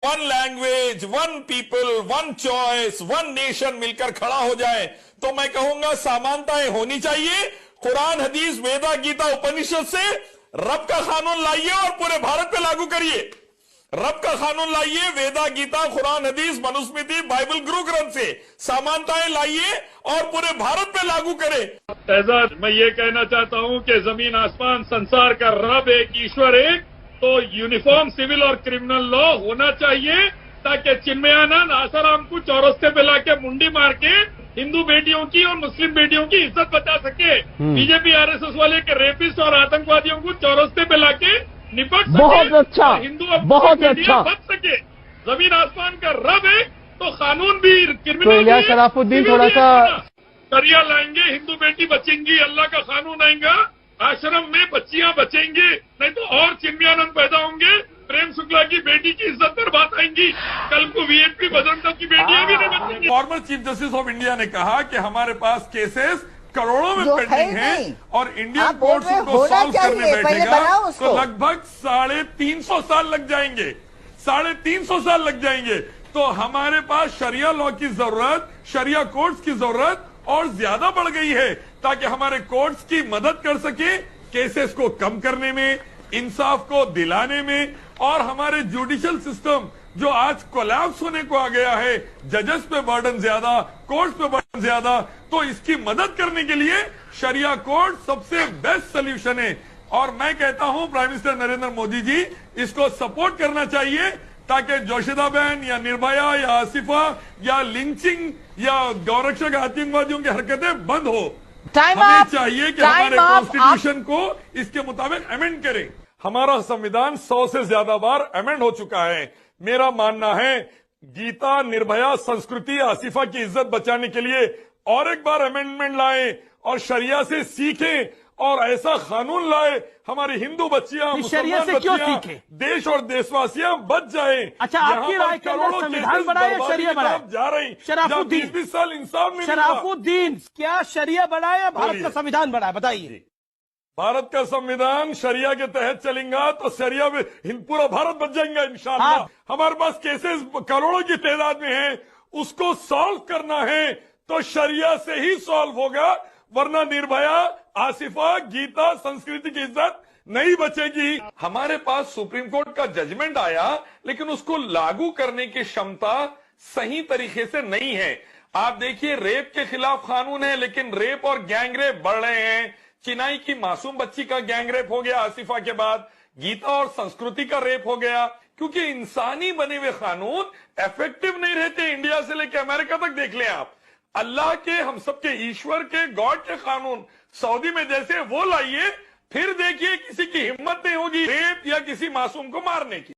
One language, one people, one choice, one nation मिलकर खड़ा हो जाए तो मैं कहूंगा समानताएं होनी चाहिए। कुरान, हदीस, वेदा, गीता, उपनिषद से रब का कानून लाइए और पूरे भारत पे लागू करिए। रब का कानून लाइए, वेदा, गीता, कुरान, हदीस, मनुस्मृति, बाइबल, गुरु ग्रंथ से समानताएं लाइए और पूरे भारत पे लागू करें। एजाज, मैं ये कहना चाहता हूँ कि जमीन आसमान संसार का रब एक, ईश्वर एक, तो यूनिफॉर्म सिविल और क्रिमिनल लॉ होना चाहिए ताकि चिन्मयानंद आसाराम को चौरस्ते पे लाके मुंडी मार के हिंदू बेटियों की और मुस्लिम बेटियों की इज्जत बचा सके। बीजेपी आरएसएस वाले के रेपिस्ट और आतंकवादियों को चौरस्ते पे लाके निपट सके। बहुत अच्छा, हिंदू और बहुत बेटियां अच्छा बच सके। जमीन आसमान का रब है तो कानून भी, क्रिमिनल तो इलियास शराफुद्दीन थोड़ा सा शरिया लाएंगे, हिंदू बेटी बचेंगी, अल्लाह का कानून आएगा, आश्रम में बच्चियां बचेंगी, नहीं तो और चिन्मयानंद पैदा होंगे, प्रेम शुक्ला की बेटी की इज्जत पर बात आएंगी, कल को वीएनपी बजरंग दल की बेटियां भी नहीं बचेंगी। Former chief justice of India ने कहा कि हमारे पास केसेस करोड़ों में पेंडिंग हैं और इंडियन कोर्ट्स उनको सॉल्व करने बैठेगा तो लगभग 350 साल लग जाएंगे, 350 साल लग जाएंगे। तो हमारे पास शरिया लॉ की जरूरत, शरिया कोर्ट्स की जरूरत और ज्यादा बढ़ गई है ताकि हमारे कोर्ट्स की मदद कर सके केसेस को कम करने में, इंसाफ को दिलाने में। और हमारे जुडिशियल सिस्टम जो आज कोलैप्स होने को आ गया है, जजेस पे बर्डन ज्यादा, कोर्ट्स पे बर्डन ज्यादा, तो इसकी मदद करने के लिए शरिया कोर्ट सबसे बेस्ट सोल्यूशन है। और मैं कहता हूं प्राइम मिनिस्टर नरेंद्र मोदी जी इसको सपोर्ट करना चाहिए ताकि जोशिदा बहन या निर्भया या आसिफा या लिंचिंग या गौरक्षक आतंकवादियों की हरकतें बंद हो। हमें चाहिए कि हमारे कॉन्स्टिट्यूशन को इसके मुताबिक अमेंड करें। हमारा संविधान 100 से ज्यादा बार अमेंड हो चुका है। मेरा मानना है गीता, निर्भया, संस्कृति, आसिफा की इज्जत बचाने के लिए और एक बार अमेंडमेंट लाएं और शरिया से सीखें और ऐसा कानून लाए हमारी हिंदू बच्चियां, मुसलमान बच्चियां, देश और देशवासियां बच जाएं। अच्छा, आपकी राय के अंदर संविधान बढ़ाए या शरिया बढ़ाए? जा रही शराफुद्दीन, 20 साल इंसाफ नहीं। शराफुद्दीन, क्या शरिया बढ़ाए या भारत का संविधान बढ़ाए, बताइए। भारत का संविधान शरिया के तहत चलेगा तो शरिया में पूरा भारत बच जाएगा इंशाअल्लाह। हमारे पास केसेस करोड़ों की तादाद में है, उसको सॉल्व करना है तो शरिया से ही सॉल्व होगा, वरना निर्भया, आसिफा, गीता, संस्कृति की इज्जत नहीं बचेगी। हमारे पास सुप्रीम कोर्ट का जजमेंट आया लेकिन उसको लागू करने की क्षमता सही तरीके से नहीं है। आप देखिए, रेप के खिलाफ कानून है लेकिन रेप और गैंग रेप बढ़ रहे हैं। चिनाई की मासूम बच्ची का गैंग रेप हो गया आसिफा के बाद, गीता और संस्कृति का रेप हो गया, क्योंकि इंसानी बने हुए कानून इफेक्टिव नहीं रहते। इंडिया से लेकर अमेरिका तक देख लें आप, अल्लाह के, हम सबके ईश्वर के, गॉड के कानून सऊदी में जैसे वो लाइए, फिर देखिए किसी की हिम्मत नहीं होगी रेप या किसी मासूम को मारने की।